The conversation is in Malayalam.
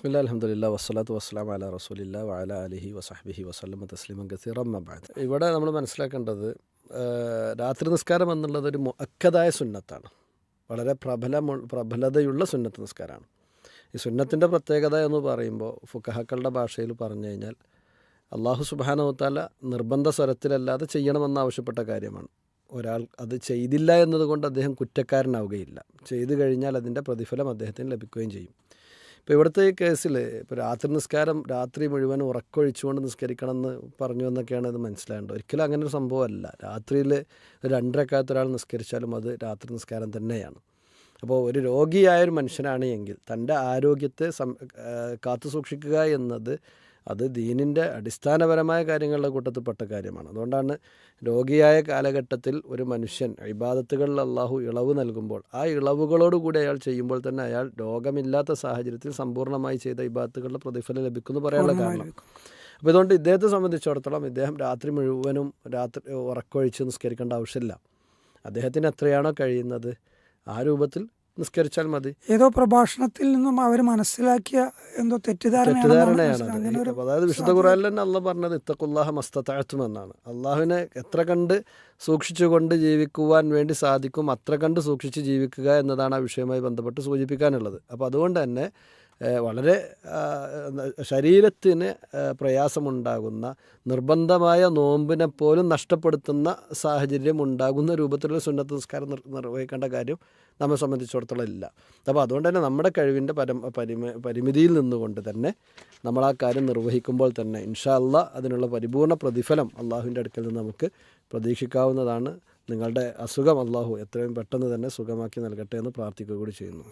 ബിസ്മില്ലാ അൽഹംദുലില്ലാ വസ്സലാത്തു വസ്സലാമു അലാ റസൂലില്ലാ വഅലാ ആലിഹി വസഹ്ബിഹി വസല്ലമ തസ്ലീമൻ കസീറൻ അമ്മാ ബഅദ്. ഇവിടെ നമ്മൾ മനസ്സിലാക്കേണ്ടത് രാത്രി നിസ്കാരം എന്നുള്ളത് ഒരു മുഅക്കദായ സുന്നത്താണ്. വളരെ പ്രബലതയുള്ള സുന്നത്ത് നിസ്കാരമാണ്. ഈ സുന്നത്തിൻ്റെ പ്രത്യേകത എന്ന് പറയുമ്പോൾ ഫുഖഹാക്കളുടെ ഭാഷയിൽ പറഞ്ഞു കഴിഞ്ഞാൽ അള്ളാഹു സുബ്ഹാനഹു വ തആല നിർബന്ധ സ്വരത്തിലല്ലാതെ ചെയ്യണമെന്ന് ആവശ്യപ്പെട്ട കാര്യമാണ്. ഒരാൾ അത് ചെയ്തില്ല എന്നതുകൊണ്ട് അദ്ദേഹം കുറ്റക്കാരനാവുകയില്ല. ചെയ്തു കഴിഞ്ഞാൽ അതിൻ്റെ പ്രതിഫലം അദ്ദേഹത്തിന് ലഭിക്കുകയും ചെയ്യും. ഇപ്പോൾ ഇവിടുത്തെ ഈ കേസിൽ ഇപ്പോൾ രാത്രി നിസ്കാരം രാത്രി മുഴുവൻ ഉറക്കൊഴിച്ചുകൊണ്ട് നിസ്കരിക്കണം എന്ന് പറഞ്ഞു എന്നൊക്കെയാണ് ഇത് മനസ്സിലാകേണ്ടത്. ഒരിക്കലും അങ്ങനെ ഒരു സംഭവമല്ല. രാത്രിയിൽ 2 റക്അത്ത് ഒരാൾ നിസ്കരിച്ചാലും അത് രാത്രി നിസ്കാരം തന്നെയാണ്. അപ്പോൾ ഒരു രോഗിയായൊരു മനുഷ്യനാണ് എങ്കിൽ തൻ്റെ ആരോഗ്യത്തെ കാത്തു സൂക്ഷിക്കുക എന്നത് അത് ദീനിൻ്റെ അടിസ്ഥാനപരമായ കാര്യങ്ങളുടെ കൂട്ടത്തിൽപ്പെട്ട കാര്യമാണ്. അതുകൊണ്ടാണ് രോഗിയായ കാലഘട്ടത്തിൽ ഒരു മനുഷ്യൻ ഇബാദത്തുകളിൽ അള്ളാഹു ഇളവ് നൽകുമ്പോൾ ആ ഇളവുകളോടുകൂടി അയാൾ ചെയ്യുമ്പോൾ തന്നെ അയാൾ രോഗമില്ലാത്ത സാഹചര്യത്തിൽ സമ്പൂർണ്ണമായി ചെയ്ത ഇബാദത്തുകളുടെ പ്രതിഫലം ലഭിക്കുമെന്ന് പറയാനുള്ള കാരണം. അപ്പോൾ ഇതുകൊണ്ട് ഇദ്ദേഹത്തെ സംബന്ധിച്ചിടത്തോളം ഇദ്ദേഹം രാത്രി മുഴുവനും ഉറക്കൊഴിച്ച് നിസ്കരിക്കേണ്ട ആവശ്യമില്ല. അദ്ദേഹത്തിന് എത്രയാണോ കഴിയുന്നത് ആ രൂപത്തിൽ നിസ്കരിച്ചാൽ മതി. ഏതോ പ്രഭാഷണത്തിൽ നിന്നും അവർ മനസ്സിലാക്കിയ എന്തോ തെറ്റിദ്ധാരണയാണ്. അതായത് വിശുദ്ധ ഖുർആനിൽ തന്നെ അള്ളാഹ് പറഞ്ഞത് ഇത്തഖുല്ലാഹ മസ്തതഅ്തും എന്നാണ്. അള്ളാഹുവിനെ എത്ര കണ്ട് സൂക്ഷിച്ചുകൊണ്ട് ജീവിക്കുവാൻ വേണ്ടി സാധിക്കും അത്ര കണ്ട് സൂക്ഷിച്ച് ജീവിക്കുക എന്നതാണ് ആ വിഷയവുമായി ബന്ധപ്പെട്ട് സൂചിപ്പിക്കാനുള്ളത്. അപ്പോൾ അതുകൊണ്ട് തന്നെ വളരെ ശരീരത്തിന് പ്രയാസമുണ്ടാകുന്ന നിർബന്ധമായ നോമ്പിനെ പോലും നഷ്ടപ്പെടുത്തുന്ന സാഹചര്യം ഉണ്ടാകുന്ന രൂപത്തിലുള്ള സുന്നത്ത് നിസ്കാരം നിർവഹിക്കേണ്ട കാര്യം നമ്മെ സംബന്ധിച്ചിടത്തോളം ഇല്ല. അപ്പോൾ അതുകൊണ്ട് തന്നെ നമ്മുടെ കഴിവിൻ്റെ പരിമിതിയിൽ നിന്നുകൊണ്ട് തന്നെ നമ്മൾ ആ കാര്യം നിർവഹിക്കുമ്പോൾ തന്നെ ഇൻഷാ അല്ലാഹ് അതിനുള്ള പരിപൂർണ്ണ പ്രതിഫലം അള്ളാഹുവിൻ്റെ അടുക്കൽ നിന്ന് നമുക്ക് പ്രതീക്ഷിക്കാവുന്നതാണ്. നിങ്ങളുടെ അസുഖം അള്ളാഹു എത്രയും പെട്ടെന്ന് തന്നെ സുഖമാക്കി നൽകട്ടെ എന്ന് പ്രാർത്ഥിക്കുക കൂടി ചെയ്യുന്നു.